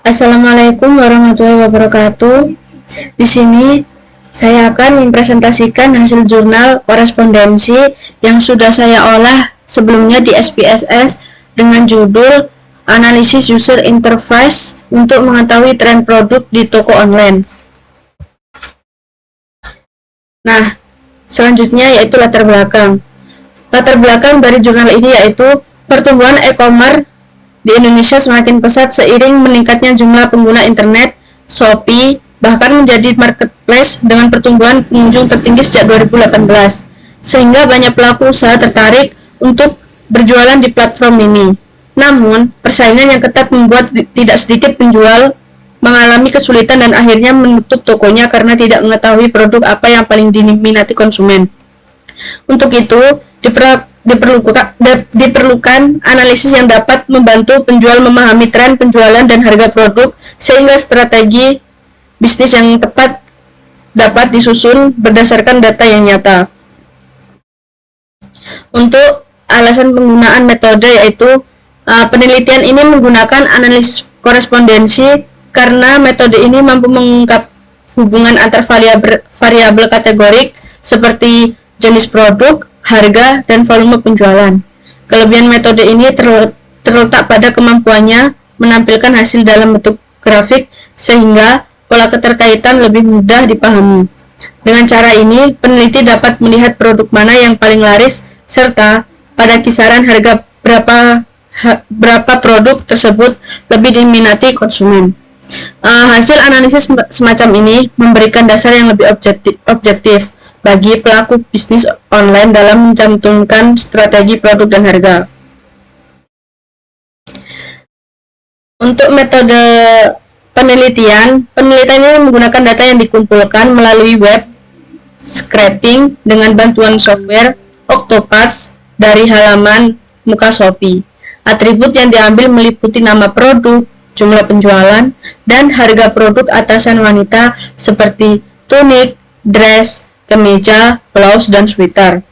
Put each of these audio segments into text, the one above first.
Assalamualaikum warahmatullahi wabarakatuh. Di sini saya akan mempresentasikan hasil jurnal korespondensi yang sudah saya olah sebelumnya di SPSS dengan judul Analisis User Interface untuk mengetahui tren produk di toko online. Nah, selanjutnya yaitu latar belakang. Latar belakang dari jurnal ini yaitu pertumbuhan e-commerce di Indonesia semakin pesat seiring meningkatnya jumlah pengguna internet. Shopee bahkan menjadi marketplace dengan pertumbuhan pengunjung tertinggi sejak 2018, sehingga banyak pelaku usaha tertarik untuk berjualan di platform ini. Namun, persaingan yang ketat membuat tidak sedikit penjual mengalami kesulitan dan akhirnya menutup tokonya karena tidak mengetahui produk apa yang paling diminati konsumen. Untuk itu, diperlukan analisis yang dapat membantu penjual memahami tren penjualan dan harga produk sehingga strategi bisnis yang tepat dapat disusun berdasarkan data yang nyata. Untuk alasan penggunaan metode yaitu penelitian ini menggunakan analisis korespondensi karena metode ini mampu mengungkap hubungan antar variabel kategorik seperti jenis produk, harga, dan volume penjualan. Kelebihan metode ini terletak pada kemampuannya menampilkan hasil dalam bentuk grafik sehingga pola keterkaitan lebih mudah dipahami. Dengan cara ini, peneliti dapat melihat produk mana yang paling laris serta pada kisaran harga berapa produk tersebut lebih diminati konsumen. Hasil analisis semacam ini memberikan dasar yang lebih objektif bagi pelaku bisnis online dalam mencantumkan strategi produk dan harga. Untuk metode penelitian ini menggunakan data yang dikumpulkan melalui web scraping dengan bantuan software Octopus dari halaman muka Shopee. Atribut yang diambil meliputi nama produk, jumlah penjualan, dan harga produk atasan wanita seperti tunik, dress, kemeja, blouse, dan sweater.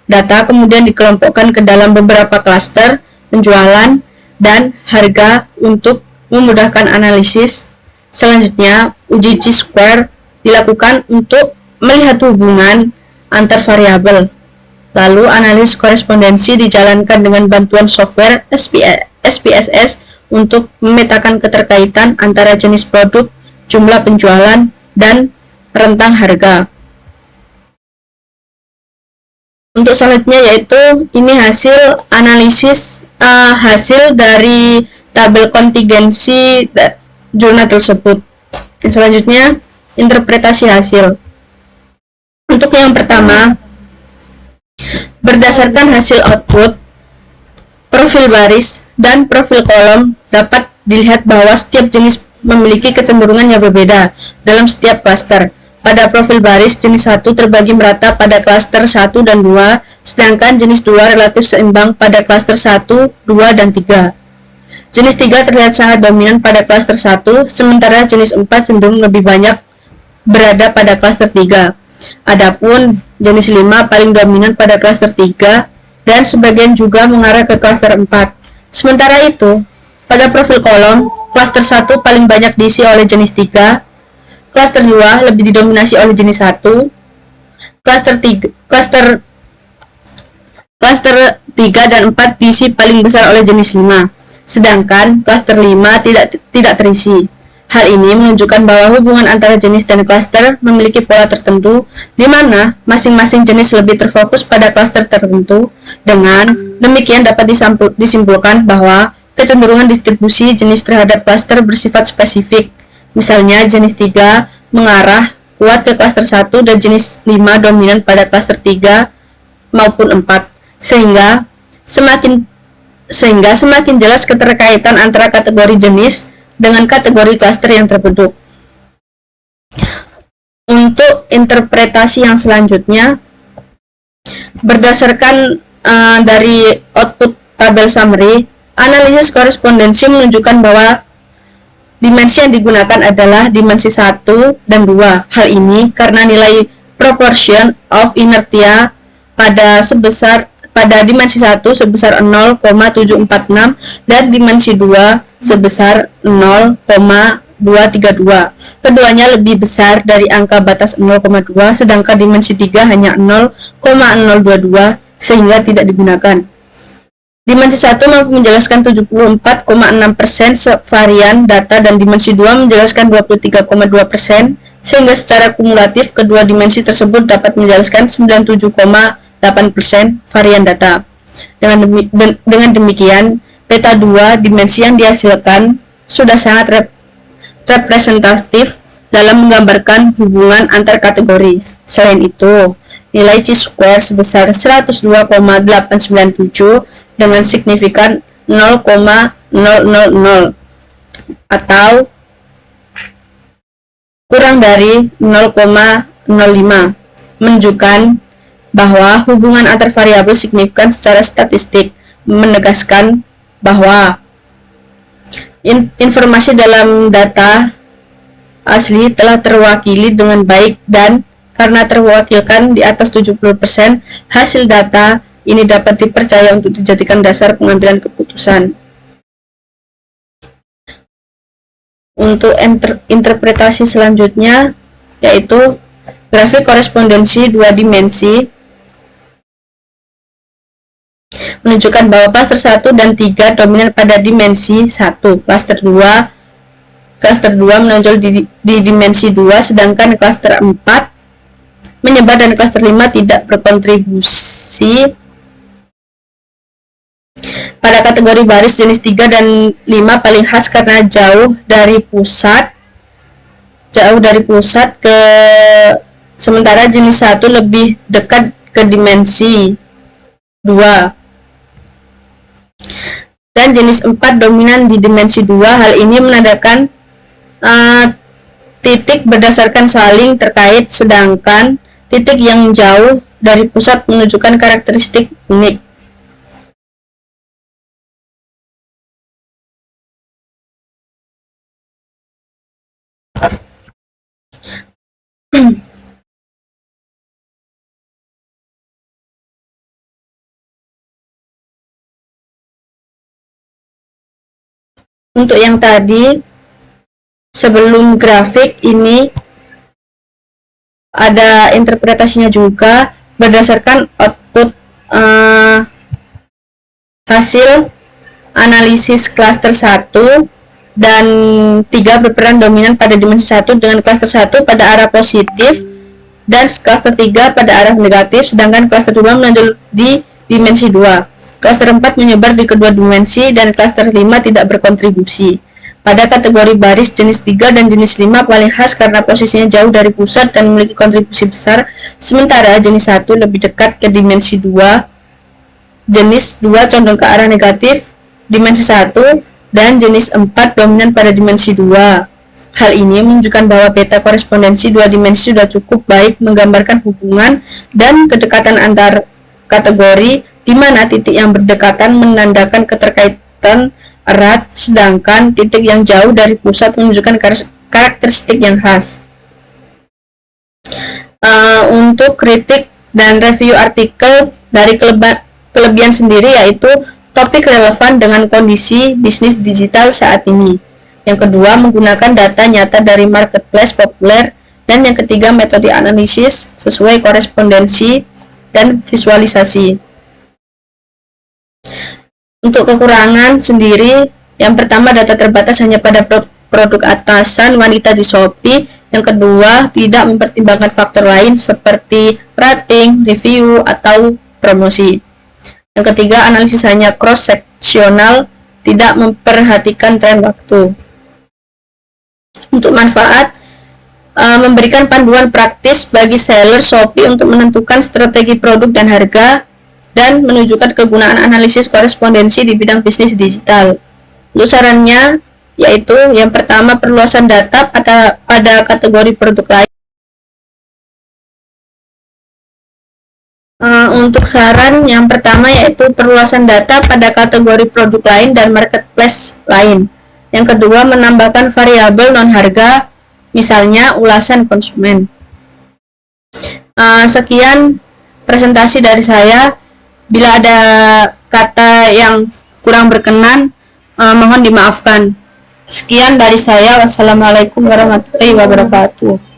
Data kemudian dikelompokkan ke dalam beberapa klaster penjualan dan harga untuk memudahkan analisis. Selanjutnya, uji Chi-square dilakukan untuk melihat hubungan antar variabel. Lalu, analisis korespondensi dijalankan dengan bantuan software SPSS untuk memetakan keterkaitan antara jenis produk, jumlah penjualan, dan rentang harga. Untuk selanjutnya yaitu ini hasil analisis hasil dari tabel kontingensi jurnal tersebut. Selanjutnya interpretasi hasil. Untuk yang pertama, berdasarkan hasil output, profil baris dan profil kolom dapat dilihat bahwa setiap jenis memiliki kecenderungan yang berbeda dalam setiap klaster. Pada profil baris, jenis 1 terbagi merata pada klaster 1 dan 2, sedangkan jenis 2 relatif seimbang pada klaster 1, 2, dan 3. Jenis 3 terlihat sangat dominan pada klaster 1, sementara jenis 4 cenderung lebih banyak berada pada klaster 3. Adapun jenis 5 paling dominan pada klaster 3 dan sebagian juga mengarah ke klaster 4. Sementara itu, pada profil kolom, klaster 1 paling banyak diisi oleh jenis 3, klaster 2 lebih didominasi oleh jenis 1, klaster 3 dan 4 diisi paling besar oleh jenis 5, sedangkan klaster 5 tidak terisi. Hal ini menunjukkan bahwa hubungan antara jenis dan klaster memiliki pola tertentu, di mana masing-masing jenis lebih terfokus pada klaster tertentu. Dengan demikian dapat disimpulkan bahwa kecenderungan distribusi jenis terhadap klaster bersifat spesifik. Misalnya, jenis 3 mengarah kuat ke klaster 1 dan jenis 5 dominan pada klaster 3 maupun 4, sehingga semakin jelas keterkaitan antara kategori jenis dengan kategori klaster yang terbentuk. Untuk interpretasi yang selanjutnya, berdasarkan dari output tabel summary, analisis korespondensi menunjukkan bahwa Dimensi yang digunakan adalah dimensi 1 dan 2. Hal ini karena nilai proportion of inertia pada dimensi 1 sebesar 0,746 dan dimensi 2 sebesar 0,232. Keduanya lebih besar dari angka batas 0,2, sedangkan dimensi 3 hanya 0,022 sehingga tidak digunakan. Dimensi 1 mampu menjelaskan 74,6% varian data dan dimensi 2 menjelaskan 23,2%, sehingga secara kumulatif kedua dimensi tersebut dapat menjelaskan 97,8% varian data. Dengan demikian, peta 2 dimensi yang dihasilkan sudah sangat representatif dalam menggambarkan hubungan antar kategori. Selain itu, nilai chi-square sebesar 102,897 dengan signifikan 0,000 atau kurang dari 0,05 menunjukkan bahwa hubungan antar variabel signifikan secara statistik, menegaskan bahwa informasi dalam data asli telah terwakili dengan baik, dan karena terwakilkan di atas 70%, hasil data ini dapat dipercaya untuk dijadikan dasar pengambilan keputusan. Untuk interpretasi selanjutnya yaitu grafik korespondensi 2 dimensi menunjukkan bahwa klaster 1 dan 3 dominan pada dimensi 1, klaster 2 menonjol di dimensi 2, sedangkan klaster 4 menyebar dan klaster 5 tidak berkontribusi. Pada kategori baris, jenis 3 dan 5 paling khas karena jauh dari pusat sementara jenis 1 lebih dekat ke dimensi 2 dan jenis 4 dominan di dimensi 2. Hal ini menandakan titik berdasarkan saling terkait, sedangkan titik yang jauh dari pusat menunjukkan karakteristik unik. Untuk yang tadi, sebelum grafik ini ada interpretasinya juga berdasarkan output hasil analisis klaster 1 dan 3 berperan dominan pada dimensi 1 dengan klaster 1 pada arah positif dan klaster 3 pada arah negatif, sedangkan klaster 2 menonjol di dimensi 2. Klaster 4 menyebar di kedua dimensi dan klaster 5 tidak berkontribusi. Pada kategori baris, jenis 3 dan jenis 5 paling khas karena posisinya jauh dari pusat dan memiliki kontribusi besar, sementara jenis 1 lebih dekat ke dimensi 2. Jenis 2 condong ke arah negatif dimensi 1 dan jenis 4 dominan pada dimensi 2. Hal ini menunjukkan bahwa peta korespondensi 2 dimensi sudah cukup baik menggambarkan hubungan dan kedekatan antar kategori, di mana titik yang berdekatan menandakan keterkaitan erat, sedangkan titik yang jauh dari pusat menunjukkan karakteristik yang khas. Untuk kritik dan review artikel dari kelebihan sendiri, yaitu topik relevan dengan kondisi bisnis digital saat ini. Yang kedua, menggunakan data nyata dari marketplace populer, dan yang ketiga, metode analisis sesuai korespondensi dan visualisasi. Untuk kekurangan sendiri, yang pertama, data terbatas hanya pada produk atasan wanita di Shopee. Yang kedua, tidak mempertimbangkan faktor lain seperti rating, review, atau promosi. Yang ketiga, analisis hanya cross-seksional, tidak memperhatikan tren waktu. Untuk manfaat, memberikan panduan praktis bagi seller Shopee untuk menentukan strategi produk dan harga, dan menunjukkan kegunaan analisis korespondensi di bidang bisnis digital. Untuk sarannya, yaitu yang pertama, perluasan data pada kategori produk lain. Untuk saran yang pertama yaitu perluasan data pada kategori produk lain dan marketplace lain. Yang kedua, menambahkan variabel non-harga, misalnya ulasan konsumen. Sekian presentasi dari saya. Bila ada kata yang kurang berkenan, mohon dimaafkan. Sekian dari saya. Wassalamualaikum warahmatullahi wabarakatuh.